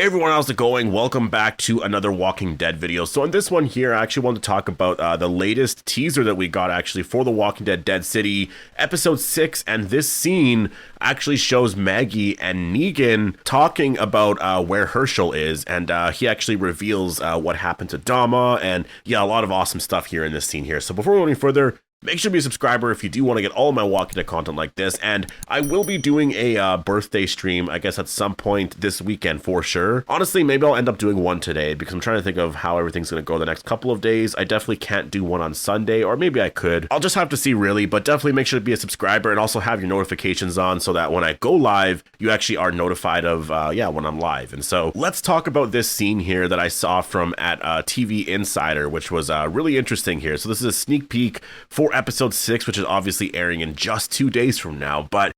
Hey everyone, how's it going? Welcome back to another Walking Dead video. So in this one here, I actually wanted to talk about the latest teaser that we got actually for The Walking Dead Dead City episode 6, and this scene actually shows Maggie and Negan talking about where Hershel is, and he actually reveals what happened to Dama, and yeah, a lot of awesome stuff here in this scene here. So before we go any further, make sure to be a subscriber if you do want to get all of my Walking Dead content like this, and I will be doing a birthday stream, I guess at some point this weekend for sure. Honestly, maybe I'll end up doing one today because I'm trying to think of how everything's going to go the next couple of days. I definitely can't do one on Sunday, or maybe I could. I'll just have to see really, but definitely make sure to be a subscriber and also have your notifications on so that when I go live, you actually are notified of, when I'm live. And so let's talk about this scene here that I saw from at TV Insider, which was really interesting here. So this is a sneak peek for episode 6, which is obviously airing in just 2 days from now, but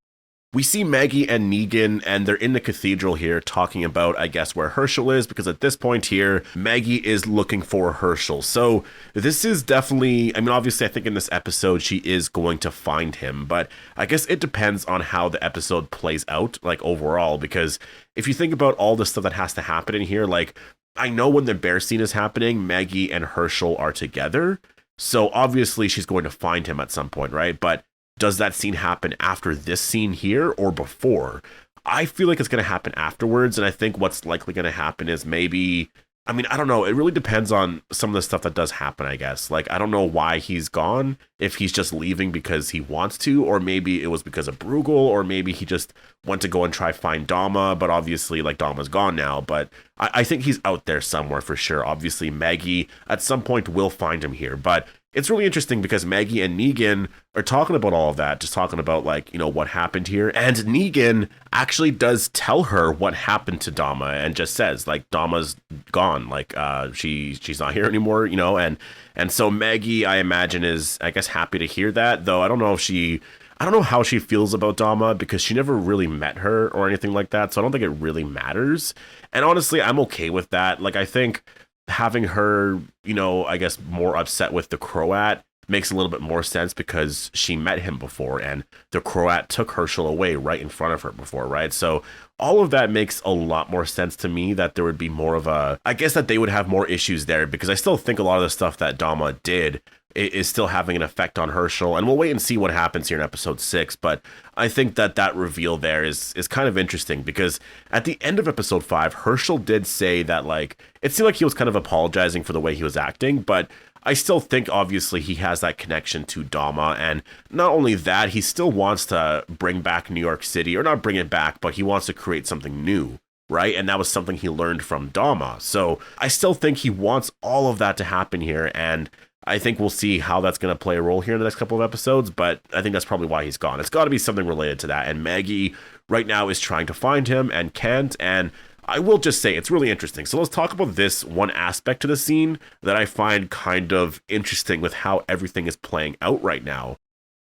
we see Maggie and Negan, and they're in the cathedral here talking about, I guess, where Hershel is, because at this point here, Maggie is looking for Hershel. So this is definitely, I mean, obviously, I think in this episode, she is going to find him, but I guess it depends on how the episode plays out, like, overall, because if you think about all the stuff that has to happen in here, like, I know when the bear scene is happening, Maggie and Hershel are together, so obviously she's going to find him at some point, right? But does that scene happen after this scene here or before? I feel like it's going to happen afterwards, and I think what's likely going to happen is maybe, I mean, I don't know. It really depends on some of the stuff that does happen, I guess. Like, I don't know why he's gone, if he's just leaving because he wants to, or maybe it was because of Bruegel, or maybe he just went to go and try find Dama, but obviously, like, Dama's gone now, but I think he's out there somewhere for sure. Obviously, Maggie at some point will find him here, but it's really interesting because Maggie and Negan are talking about all of that, just talking about, like, you know, what happened here. And Negan actually does tell her what happened to Dama and just says, like, Dama's gone, like, she's not here anymore, you know, and so Maggie, I imagine, is, I guess, happy to hear that, though I don't know how she feels about Dama because she never really met her or anything like that, so I don't think it really matters. And honestly, I'm okay with that. Like, I think having her, you know, I guess more upset with the Croat makes a little bit more sense because she met him before and the Croat took Hershel away right in front of her before, right? So all of that makes a lot more sense to me, that there would be more of a, I guess that they would have more issues there, because I still think a lot of the stuff that Dama did is still having an effect on Hershel, and we'll wait and see what happens here in episode 6, but I think that reveal there is kind of interesting, because at the end of episode 5, Hershel did say that, like, it seemed like he was kind of apologizing for the way he was acting, but I still think obviously he has that connection to Dama, and not only that, he still wants to bring back New York City, or not bring it back, but he wants to create something new, right? And that was something he learned from Dama, so I still think he wants all of that to happen here, and I think we'll see how that's going to play a role here in the next couple of episodes, but I think that's probably why he's gone. It's got to be something related to that, and Maggie right now is trying to find him and can't, and I will just say it's really interesting. So let's talk about this one aspect to the scene that I find kind of interesting with how everything is playing out right now.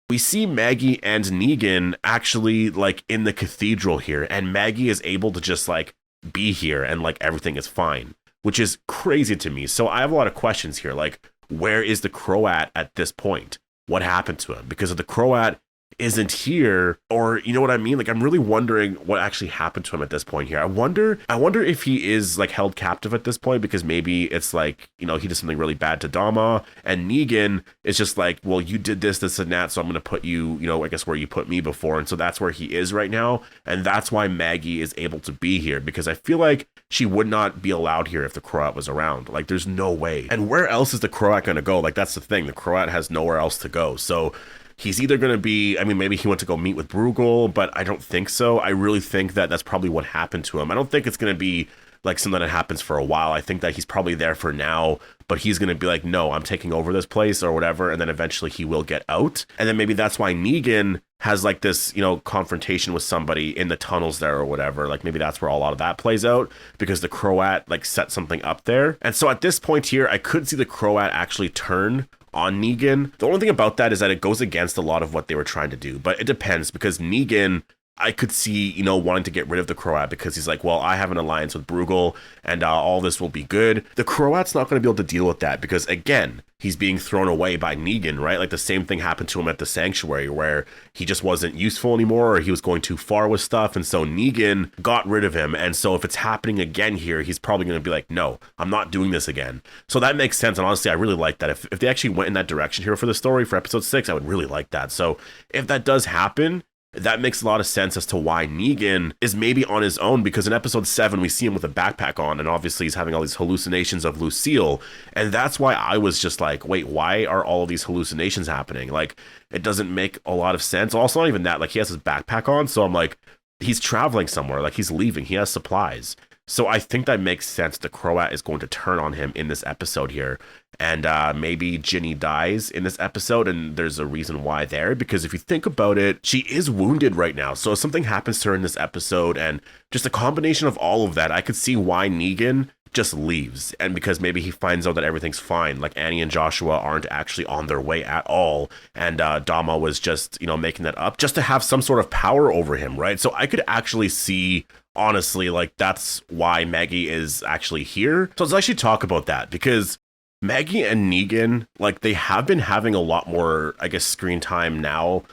We see Maggie and Negan actually, like, in the cathedral here, and Maggie is able to just, like, be here and, like, everything is fine, which is crazy to me. So I have a lot of questions here, like, where is the Croat at this point? What happened to him? Because if the Croat isn't here, or you know what I mean? Like, I'm really wondering what actually happened to him at this point here. I wonder if he is, like, held captive at this point, because maybe it's like, you know, he did something really bad to Dama, and Negan is just like, well, you did this and that, so I'm going to put you, you know, I guess where you put me before, and so that's where he is right now, and that's why Maggie is able to be here, because I feel like she would not be allowed here if the Croat was around. Like, there's no way. And where else is the Croat going to go? Like, that's the thing. The Croat has nowhere else to go. So he's either going to be, I mean, maybe he went to go meet with Bruegel, but I don't think so. I really think that that's probably what happened to him. I don't think it's going to be like something that happens for a while. I think that he's probably there for now, but he's going to be like, no, I'm taking over this place or whatever, and then eventually he will get out. And then maybe that's why Negan has, like, this, you know, confrontation with somebody in the tunnels there or whatever. Like, maybe that's where a lot of that plays out, because the Croat, like, set something up there. And so at this point here, I could see the Croat actually turn on Negan. The only thing about that is that it goes against a lot of what they were trying to do, but it depends, because Negan I could see, wanting to get rid of the Croat because he's like, well, I have an alliance with Bruegel and all this will be good. The Croat's not going to be able to deal with that because, again, he's being thrown away by Negan, right? Like the same thing happened to him at the Sanctuary where he just wasn't useful anymore or he was going too far with stuff. And so Negan got rid of him. And so if it's happening again here, he's probably going to be like, no, I'm not doing this again. So that makes sense. And honestly, I really like that. If they actually went in that direction here for the story for episode 6, I would really like that. So if that does happen, that makes a lot of sense as to why Negan is maybe on his own, because in episode 7, we see him with a backpack on, and obviously he's having all these hallucinations of Lucille. And that's why I was just like, wait, why are all of these hallucinations happening? Like, it doesn't make a lot of sense. Also, not even that, like, he has his backpack on, so I'm like, he's traveling somewhere, like, he's leaving, he has supplies. So I think that makes sense. The Croat is going to turn on him in this episode here. And maybe Ginny dies in this episode, and there's a reason why there, because if you think about it, she is wounded right now. So if something happens to her in this episode, and just a combination of all of that, I could see why Negan just leaves. And because maybe he finds out that everything's fine, like Annie and Joshua aren't actually on their way at all, and Dama was just, making that up just to have some sort of power over him, right? So I could actually see, honestly, like, that's why Maggie is actually here. So let's actually talk about that, because Maggie and Negan, like, they have been having a lot more, I guess, screen time now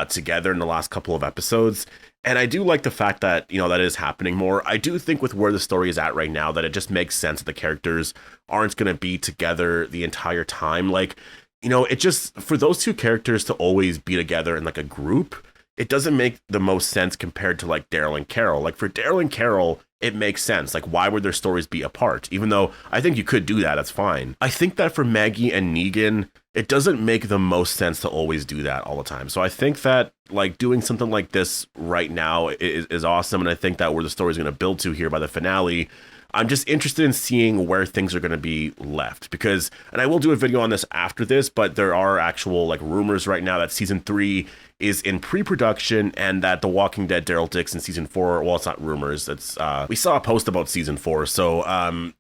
together in the last couple of episodes. And I do like the fact that, that is happening more. I do think with where the story is at right now, that it just makes sense that the characters aren't going to be together the entire time. Like, it just, for those two characters to always be together in like a group, it doesn't make the most sense compared to like Daryl and Carol. Like for Daryl and Carol, it makes sense. Like, why would their stories be apart? Even though I think you could do that, that's fine. I think that for Maggie and Negan, it doesn't make the most sense to always do that all the time. So I think that like doing something like this right now is awesome. And I think that where the story is going to build to here by the finale, I'm just interested in seeing where things are going to be left, because, and I will do a video on this after this, but there are actual like rumors right now that season 3 is in pre-production and that The Walking Dead Daryl Dixon season 4, well, it's not rumors, it's we saw a post about season 4. So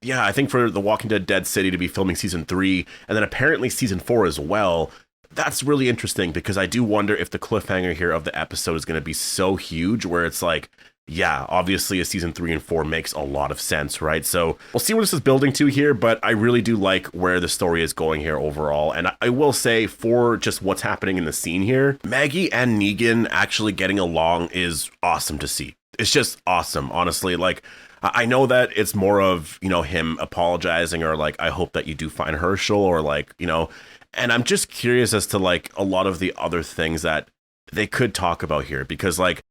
yeah, I think for The Walking Dead Dead City to be filming season 3 and then apparently season 4 as well, that's really interesting, because I do wonder if the cliffhanger here of the episode is going to be so huge where it's like, yeah, obviously a season 3 and 4 makes a lot of sense, right? So we'll see where this is building to here, but I really do like where the story is going here overall. And I will say, for just what's happening in the scene here, Maggie and Negan actually getting along is awesome to see. It's just awesome, honestly. Like, I know that it's more of, him apologizing or like, I hope that you do find Hershel, or like, and I'm just curious as to like a lot of the other things that they could talk about here, because like,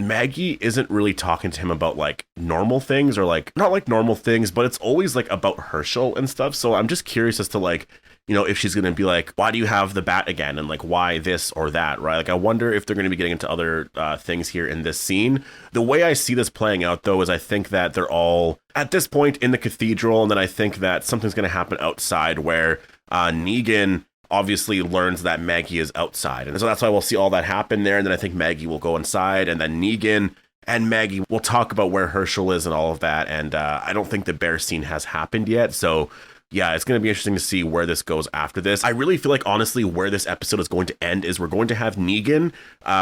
Maggie isn't really talking to him about like normal things, or like not like normal things, but it's always like about Hershel and stuff. So I'm just curious as to like, if she's going to be like, why do you have the bat again? And like, why this or that, right? Like, I wonder if they're going to be getting into other things here in this scene. The way I see this playing out, though, is I think that they're all at this point in the cathedral. And then I think that something's going to happen outside where Negan obviously learns that Maggie is outside. And so that's why we'll see all that happen there. And then I think Maggie will go inside, and then Negan and Maggie will talk about where Hershel is and all of that. And I don't think the bear scene has happened yet. So yeah, it's going to be interesting to see where this goes after this. I really feel like, honestly, where this episode is going to end is we're going to have Negan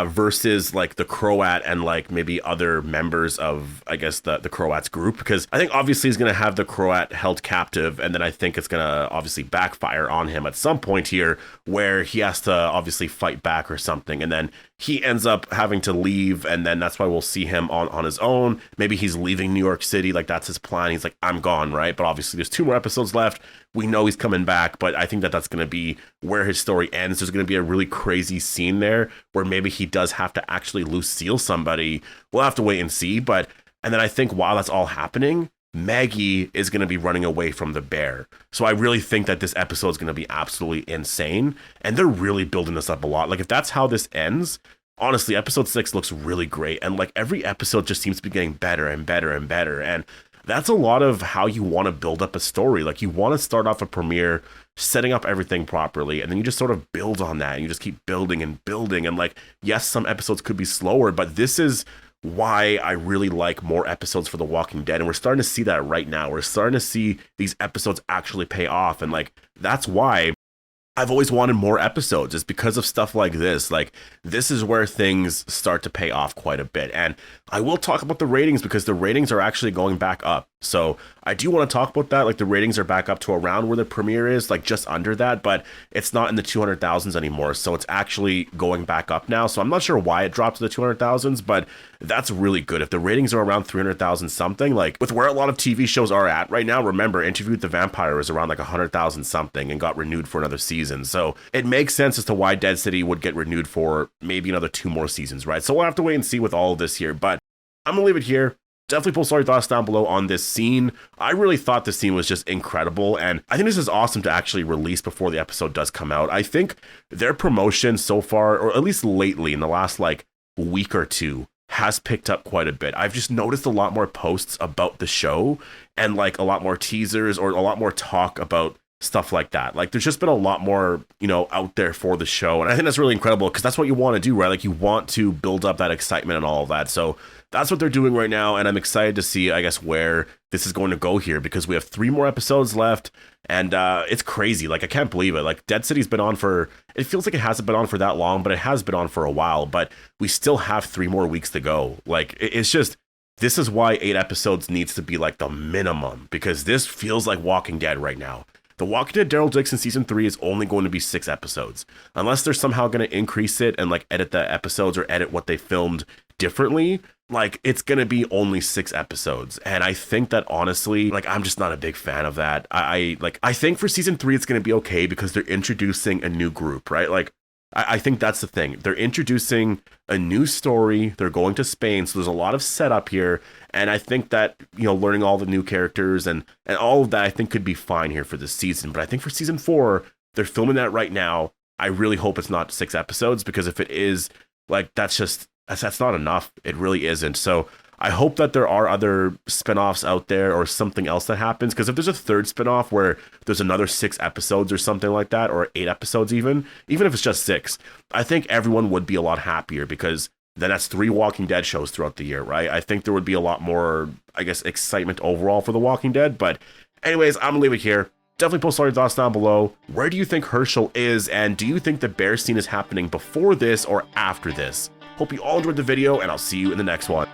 versus like the Croat and like maybe other members of, I guess, the Croat's group, because I think obviously he's going to have the Croat held captive, and then I think it's going to obviously backfire on him at some point here where he has to obviously fight back or something, and then he ends up having to leave, and then that's why we'll see him on his own. Maybe he's leaving New York City, like that's his plan. He's like, I'm gone, right? But obviously there's 2 more episodes left. We know he's coming back, but I think that that's going to be where his story ends. There's going to be a really crazy scene there where maybe he does have to actually Lucille somebody. We'll have to wait and see. And then I think while that's all happening, Maggie is going to be running away from the bear. So I really think that this episode is going to be absolutely insane. And they're really building this up a lot. Like, if that's how this ends, honestly, episode 6 looks really great. And like every episode just seems to be getting better and better and better. And that's a lot of how you want to build up a story. Like, you want to start off a premiere, setting up everything properly, and then you just sort of build on that, and you just keep building and building. And like, yes, some episodes could be slower, but this is why I really like more episodes for The Walking Dead. And we're starting to see that right now. We're starting to see these episodes actually pay off. And like, that's why I've always wanted more episodes is because of stuff like this. Like, this is where things start to pay off quite a bit. And I will talk about the ratings because the ratings are actually going back up. So I do want to talk about that. Like, the ratings are back up to around where the premiere is, like just under that, but it's not in the 200,000s anymore. So it's actually going back up now. So I'm not sure why it dropped to the 200,000s, but that's really good. If the ratings are around 300,000 something, like with where a lot of TV shows are at right now, remember, Interview with the Vampire is around like 100,000 something and got renewed for another season. So it makes sense as to why Dead City would get renewed for maybe another 2 more seasons, right? So we'll have to wait and see with all of this here, but I'm gonna leave it here. Definitely post all your thoughts down below on this scene. I really thought this scene was just incredible, and I think this is awesome to actually release before the episode does come out. I think their promotion so far, or at least lately in the last like week or two, has picked up quite a bit. I've just noticed a lot more posts about the show and like a lot more teasers or a lot more talk about stuff like that. Like, there's just been a lot more, you know, out there for the show, and I think that's really incredible because that's what you want to do, right? Like, you want to build up that excitement and all of that. So that's what they're doing right now, and I'm excited to see, I guess, where this is going to go here because we have 3 more episodes left, and it's crazy. Like, I can't believe it. Like, Dead City's been on for, it feels like it hasn't been on for that long, but it has been on for a while, but we still have 3 more weeks to go. Like, it's just, this is why 8 episodes needs to be like the minimum, because this feels like Walking Dead right now. The Walking Dead Daryl Dixon season 3 is only going to be 6 episodes, unless they're somehow going to increase it and like edit the episodes or edit what they filmed differently. Like, it's going to be only 6 episodes. And I think that honestly, like, I'm just not a big fan of that. I think for season 3, it's going to be okay because they're introducing a new group, right? Like, I think that's the thing. They're introducing a new story. They're going to Spain. So there's a lot of setup here. And I think that, you know, learning all the new characters and all of that, I think could be fine here for this season. But I think for season 4, they're filming that right now. I really hope it's not 6 episodes, because if it is, like, that's not enough. It really isn't. So I hope that there are other spinoffs out there or something else that happens. Because if there's a 3rd spinoff where there's another 6 episodes or something like that, or 8 episodes even if it's just 6, I think everyone would be a lot happier, because then that's 3 Walking Dead shows throughout the year, right? I think there would be a lot more, I guess, excitement overall for The Walking Dead. But anyways, I'm gonna leave it here. Definitely post all your thoughts down below. Where do you think Hershel is? And do you think the bear scene is happening before this or after this? Hope you all enjoyed the video, and I'll see you in the next one.